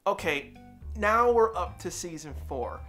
Okay, now we're up to season 4.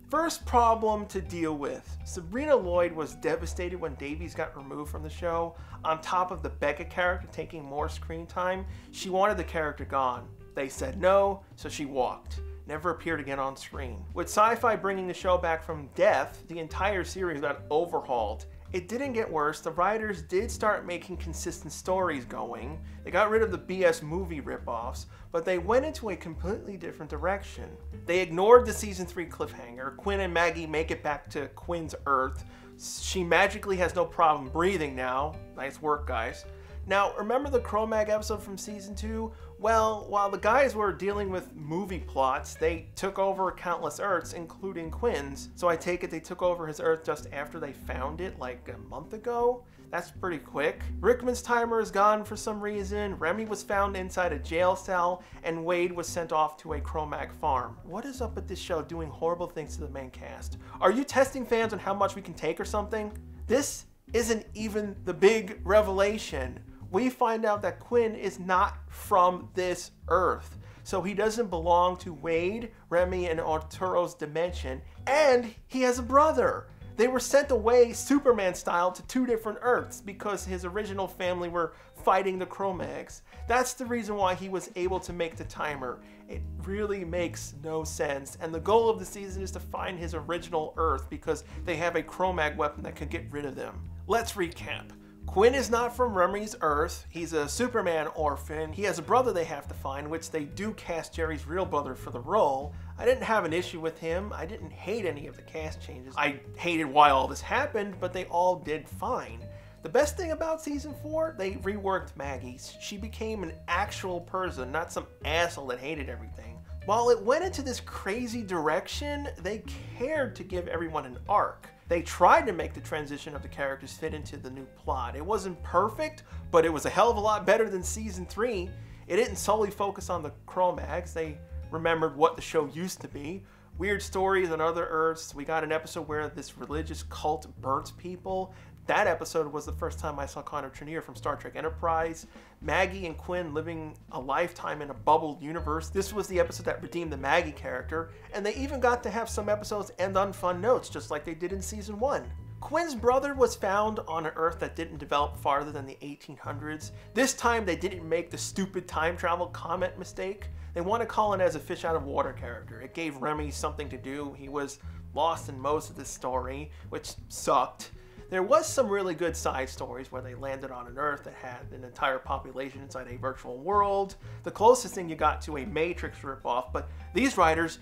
First problem to deal with. Sabrina Lloyd was devastated when Davies got removed from the show. On top of the Becca character taking more screen time, she wanted the character gone. They said no, so she walked. Never appeared again on screen. With Sci-Fi bringing the show back from death, the entire series got overhauled. It didn't get worse. The writers did start making consistent stories going. They got rid of the BS movie ripoffs, but they went into a completely different direction. They ignored the season 3 cliffhanger. Quinn and Maggie make it back to Quinn's Earth. She magically has no problem breathing now. Nice work, guys. Now, remember the Cro-Mag episode from season 2? Well, while the guys were dealing with movie plots, they took over countless Earths, including Quinn's. So I take it they took over his Earth just after they found it, like a month ago? That's pretty quick. Rickman's timer is gone for some reason, Remy was found inside a jail cell, and Wade was sent off to a Cro-Mag farm. What is up with this show doing horrible things to the main cast? Are you testing fans on how much we can take or something? This isn't even the big revelation. We find out that Quinn is not from this Earth. So he doesn't belong to Wade, Remy, and Arturo's dimension, and he has a brother. They were sent away Superman style to 2 different Earths because his original family were fighting the Cro-Mags. That's the reason why he was able to make the timer. It really makes no sense. And the goal of the season is to find his original Earth because they have a Cro-Mag weapon that could get rid of them. Let's recap. Quinn is not from Remy's Earth. He's a Superman orphan. He has a brother they have to find, which they do cast Jerry's real brother for the role. I didn't have an issue with him. I didn't hate any of the cast changes. I hated why all this happened, but they all did fine. The best thing about season 4, they reworked Maggie. She became an actual person, not some asshole that hated everything. While it went into this crazy direction, they cared to give everyone an arc. They tried to make the transition of the characters fit into the new plot. It wasn't perfect, but it was a hell of a lot better than season 3. It didn't solely focus on the Cro-Mags. They remembered what the show used to be. Weird stories on other Earths. We got an episode where this religious cult burnt people. That episode was the first time I saw Connor Trinneer from Star Trek Enterprise. Maggie and Quinn living a lifetime in a bubbled universe. This was the episode that redeemed the Maggie character. And they even got to have some episodes end on fun notes, just like they did in season 1. Quinn's brother was found on an Earth that didn't develop farther than the 1800s. This time they didn't make the stupid time travel comment mistake. They want to call it as a fish out of water character. It gave Remy something to do. He was lost in most of the story, which sucked. There was some really good side stories where they landed on an Earth that had an entire population inside a virtual world. The closest thing you got to a Matrix ripoff, but these writers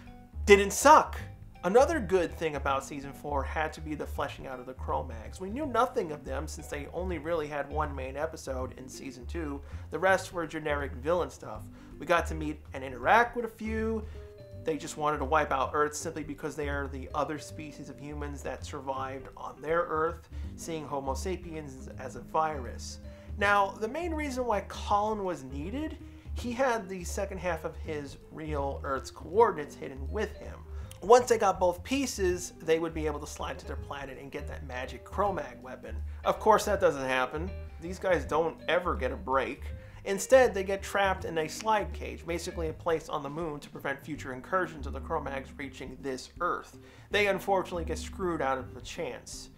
didn't suck. Another good thing about season 4 had to be the fleshing out of the Cro-Mags. We knew nothing of them since they only really had one main episode in season 2. The rest were generic villain stuff. We got to meet and interact with a few. They just wanted to wipe out Earth simply because they are the other species of humans that survived on their Earth, seeing Homo sapiens as a virus. Now, the main reason why Colin was needed, he had the second half of his real Earth's coordinates hidden with him. Once they got both pieces, they would be able to slide to their planet and get that magic Cro-Mag weapon. Of course, that doesn't happen. These guys don't ever get a break. Instead, they get trapped in a slide cage, basically a place on the moon to prevent future incursions of the Cro-Mags reaching this Earth. They unfortunately get screwed out of the chance.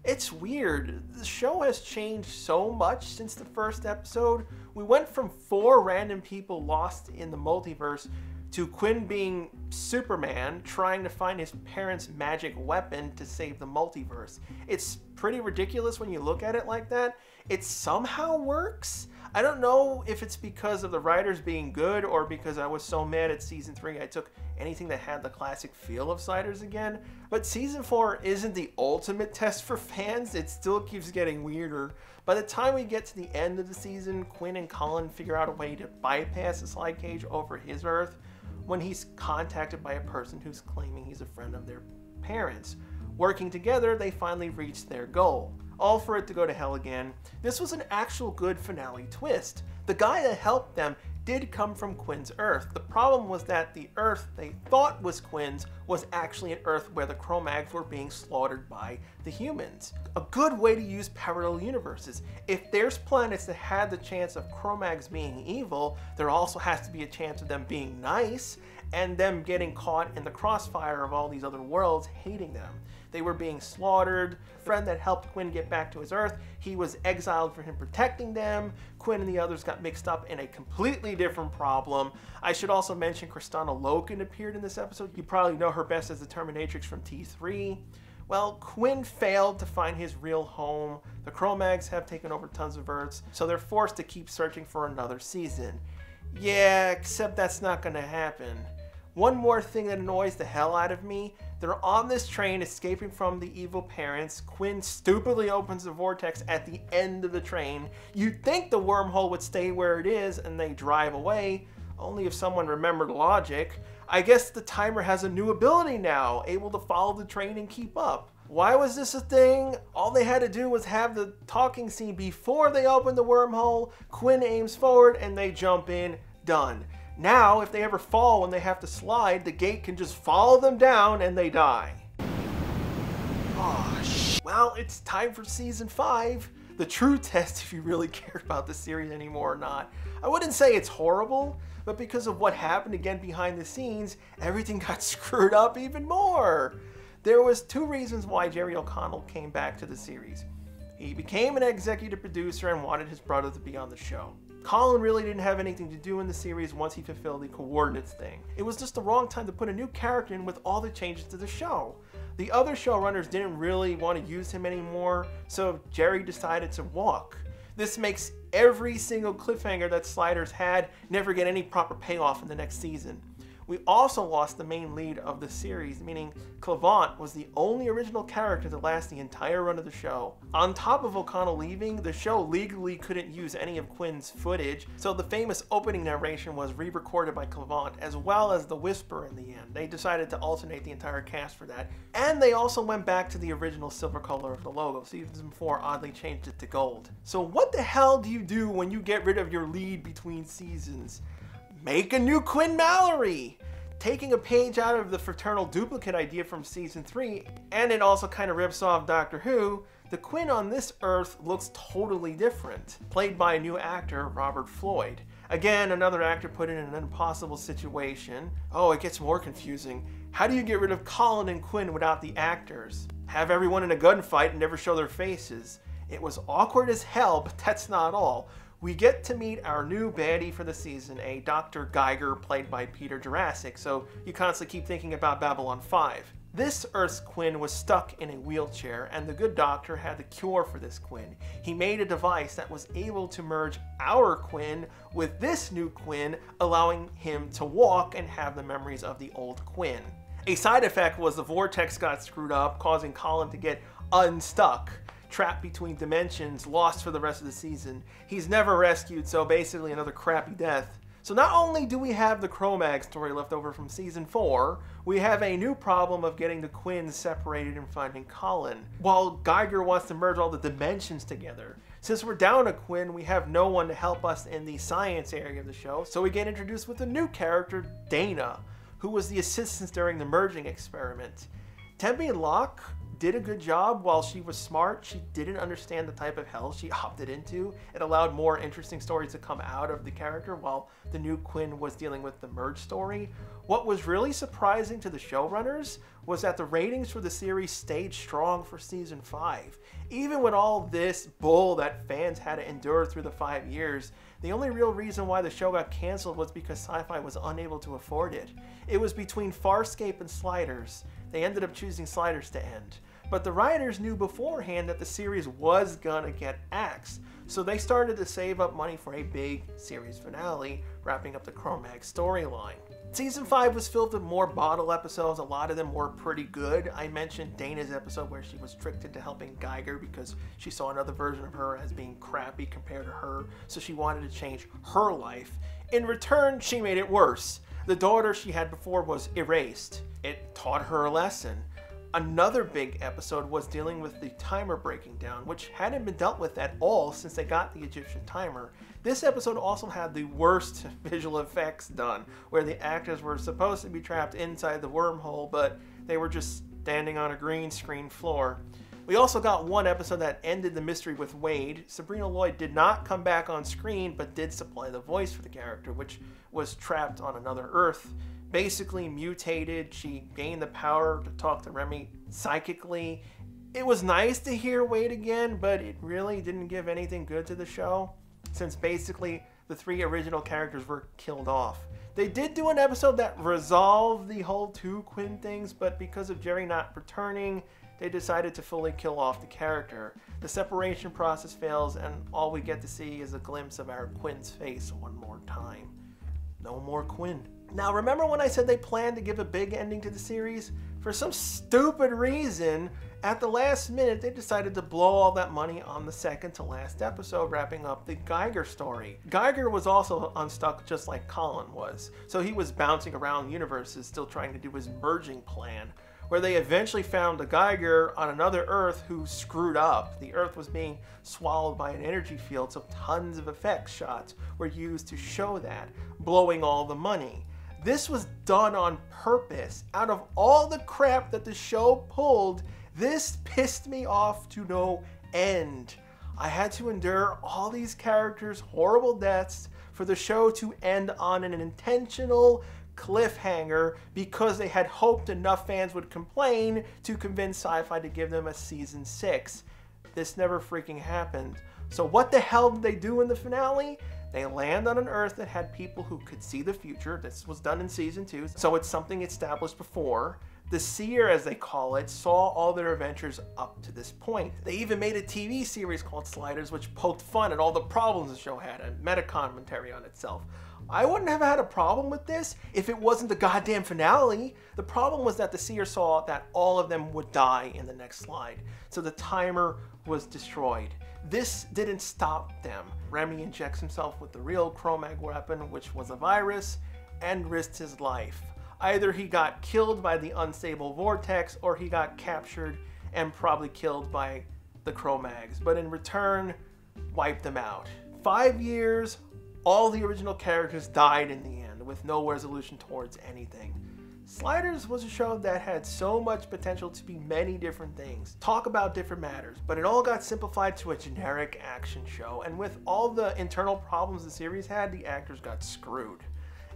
It's weird. The show has changed so much since the first episode. We went from 4 random people lost in the multiverse to Quinn being Superman trying to find his parents' magic weapon to save the multiverse. It's pretty ridiculous when you look at it like that. It somehow works. I don't know if it's because of the writers being good or because I was so mad at season 3 I took anything that had the classic feel of Siders again. But season 4 isn't the ultimate test for fans. It still keeps getting weirder. By the time we get to the end of the season, Quinn and Colin figure out a way to bypass the slide cage over his Earth when he's contacted by a person who's claiming he's a friend of their parents. Working together, they finally reach their goal. All for it to go to hell again. This was an actual good finale twist. The guy that helped them did come from Quinn's Earth. The problem was that the Earth they thought was Quinn's was actually an Earth where the Cro-Mags were being slaughtered by the humans. A good way to use parallel universes. If there's planets that had the chance of Cro-Mags being evil, there also has to be a chance of them being nice, and them getting caught in the crossfire of all these other worlds hating them. They were being slaughtered. The friend that helped Quinn get back to his Earth, he was exiled for him protecting them. Quinn and the others got mixed up in a completely different problem. I should also mention Kristanna Loken appeared in this episode. You probably know her best as the Terminatrix from T3. Well, Quinn failed to find his real home. The Cro-Mags have taken over tons of Earths, so they're forced to keep searching for another season. Yeah, except that's not gonna happen. One more thing that annoys the hell out of me, they're on this train escaping from the evil parents. Quinn stupidly opens the vortex at the end of the train. You'd think the wormhole would stay where it is and they drive away, only if someone remembered logic. I guess the timer has a new ability now, able to follow the train and keep up. Why was this a thing? All they had to do was have the talking scene before they opened the wormhole. Quinn aims forward and they jump in, done. Now, if they ever fall when they have to slide, the gate can just follow them down and they die. Oh, well, it's time for season 5. The true test if you really cared about the series anymore or not. I wouldn't say it's horrible, but because of what happened again behind the scenes, everything got screwed up even more. There was 2 reasons why Jerry O'Connell came back to the series. He became an executive producer and wanted his brother to be on the show. Colin really didn't have anything to do in the series once he fulfilled the coordinates thing. It was just the wrong time to put a new character in with all the changes to the show. The other showrunners didn't really want to use him anymore, so Jerry decided to walk. This makes every single cliffhanger that Sliders had never get any proper payoff in the next season. We also lost the main lead of the series, meaning Clavant was the only original character to last the entire run of the show. On top of O'Connell leaving, the show legally couldn't use any of Quinn's footage, so the famous opening narration was re-recorded by Clavant, as well as the whisper in the end. They decided to alternate the entire cast for that. And they also went back to the original silver color of the logo. Season 4 oddly changed it to gold. So what the hell do you do when you get rid of your lead between seasons? Make a new Quinn Mallory! Taking a page out of the fraternal duplicate idea from season 3, and it also kind of rips off Doctor Who, the Quinn on this Earth looks totally different, played by a new actor, Robert Floyd. Again, another actor put in an impossible situation. Oh, it gets more confusing. How do you get rid of Colin and Quinn without the actors? Have everyone in a gunfight and never show their faces. It was awkward as hell, but that's not all. We get to meet our new baddie for the season, a Dr. Geiger played by Peter Jurassic, so you constantly keep thinking about Babylon 5. This Earth's Quinn was stuck in a wheelchair, and the good doctor had the cure for this Quinn. He made a device that was able to merge our Quinn with this new Quinn, allowing him to walk and have the memories of the old Quinn. A side effect was the vortex got screwed up, causing Colin to get unstuck. Trapped between dimensions, lost for the rest of the season. He's never rescued, so basically another crappy death. So not only do we have the Cro-Mag story left over from season 4, we have a new problem of getting the Quinns separated and finding Colin, while Geiger wants to merge all the dimensions together. Since we're down a Quinn, we have no one to help us in the science area of the show, so we get introduced with a new character, Dana, who was the assistant during the merging experiment. Tempe and Locke did a good job. While she was smart, she didn't understand the type of hell she opted into. It allowed more interesting stories to come out of the character while the new Quinn was dealing with the merge story. What was really surprising to the showrunners was that the ratings for the series stayed strong for season 5. Even with all this bull that fans had to endure through the 5 years, the only real reason why the show got canceled was because Sci-Fi was unable to afford it. It was between Farscape and Sliders. They ended up choosing Sliders to end. But the writers knew beforehand that the series was gonna get axed, so they started to save up money for a big series finale, wrapping up the Cro-Mag storyline. Season 5 was filled with more bottle episodes. A lot of them were pretty good. I mentioned Dana's episode where she was tricked into helping Geiger because she saw another version of her as being crappy compared to her, so she wanted to change her life. In return, she made it worse. The daughter she had before was erased. It taught her a lesson. Another big episode was dealing with the timer breaking down, which hadn't been dealt with at all since they got the Egyptian timer. This episode also had the worst visual effects done, where the actors were supposed to be trapped inside the wormhole, but they were just standing on a green screen floor. We also got one episode that ended the mystery with Wade. Sabrina Lloyd did not come back on screen, but did supply the voice for the character, which was trapped on another Earth. Basically mutated, she gained the power to talk to Remy psychically. It was nice to hear Wade again, but it really didn't give anything good to the show, since basically the 3 original characters were killed off. They did do an episode that resolved the whole 2 Quinn things, but because of Jerry not returning, they decided to fully kill off the character. The separation process fails, and all we get to see is a glimpse of our Quinn's face one more time. No more Quinn. Now, remember when I said they planned to give a big ending to the series? For some stupid reason, at the last minute, they decided to blow all that money on the second to last episode, wrapping up the Geiger story. Geiger was also unstuck just like Colin was, so he was bouncing around universes still trying to do his merging plan, where they eventually found a Geiger on another Earth who screwed up. The Earth was being swallowed by an energy field, so tons of effects shots were used to show that, blowing all the money. This was done on purpose. Out of all the crap that the show pulled, this pissed me off to no end. I had to endure all these characters' horrible deaths for the show to end on an intentional cliffhanger because they had hoped enough fans would complain to convince Sci-Fi to give them a season 6. This never freaking happened. So what the hell did they do in the finale? They land on an Earth that had people who could see the future. This was done in season 2, so it's something established before. The Seer, as they call it, saw all their adventures up to this point. They even made a TV series called Sliders, which poked fun at all the problems the show had, a meta-commentary on itself. I wouldn't have had a problem with this if it wasn't the goddamn finale. The problem was that the Seer saw that all of them would die in the next slide, so the timer was destroyed. This didn't stop them. Remy injects himself with the real Cro-Mag weapon, which was a virus, and risked his life. Either he got killed by the unstable vortex, or he got captured and probably killed by the Cro-Mags, but in return, wiped them out. 5 years, all the original characters died in the end, with no resolution towards anything. Sliders was a show that had so much potential to be many different things, talk about different matters, but it all got simplified to a generic action show, and with all the internal problems the series had, the actors got screwed.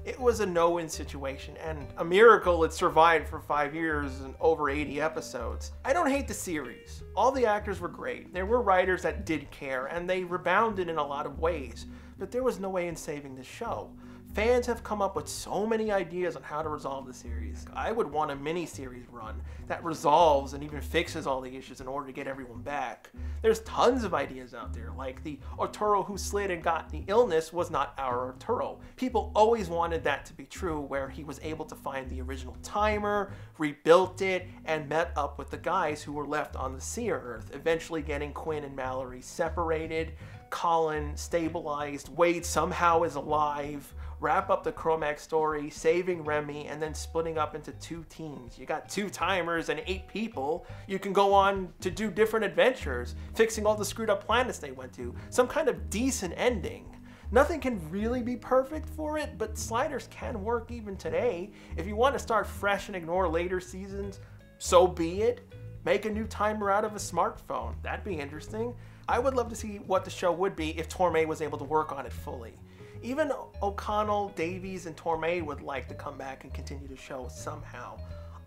It was a no-win situation, and a miracle it survived for 5 years and over 80 episodes. I don't hate the series. All the actors were great. There were writers that did care, and they rebounded in a lot of ways, but there was no way in saving the show. Fans have come up with so many ideas on how to resolve the series. I would want a mini-series run that resolves and even fixes all the issues in order to get everyone back. There's tons of ideas out there, like the Arturo who slid and got the illness was not our Arturo. People always wanted that to be true, where he was able to find the original timer, rebuilt it, and met up with the guys who were left on the Seer Earth, eventually getting Quinn and Mallory separated, Colin stabilized, Wade somehow is alive, wrap up the Cro-Mag story, saving Remy, and then splitting up into 2 teams. You got 2 timers and 8 people. You can go on to do different adventures, fixing all the screwed up planets they went to. Some kind of decent ending. Nothing can really be perfect for it, but Sliders can work even today. If you want to start fresh and ignore later seasons, so be it. Make a new timer out of a smartphone. That'd be interesting. I would love to see what the show would be if Torme was able to work on it fully. Even O'Connell, Davies, and Torme would like to come back and continue the show somehow.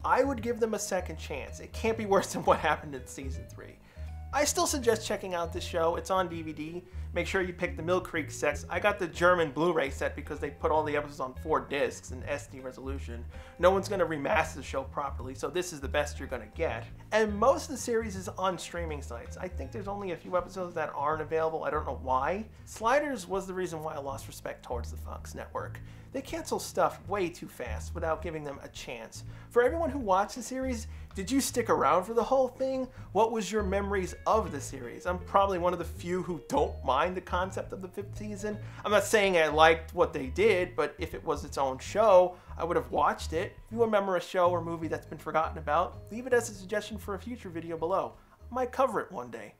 I would give them a second chance. It can't be worse than what happened in season 3. I still suggest checking out this show. It's on DVD. Make sure you pick the Mill Creek sets. I got the German Blu-ray set because they put all the episodes on 4 discs in SD resolution. No one's going to remaster the show properly, so this is the best you're going to get. And most of the series is on streaming sites. I think there's only a few episodes that aren't available. I don't know why. Sliders was the reason why I lost respect towards the Fox network. They cancel stuff way too fast without giving them a chance. For everyone who watched the series, did you stick around for the whole thing? What was your memories of the series. I'm probably one of the few who don't mind the concept of the 5th season. I'm not saying I liked what they did, but if it was its own show, I would have watched it. If you remember a show or movie that's been forgotten about, leave it as a suggestion for a future video below. I might cover it one day.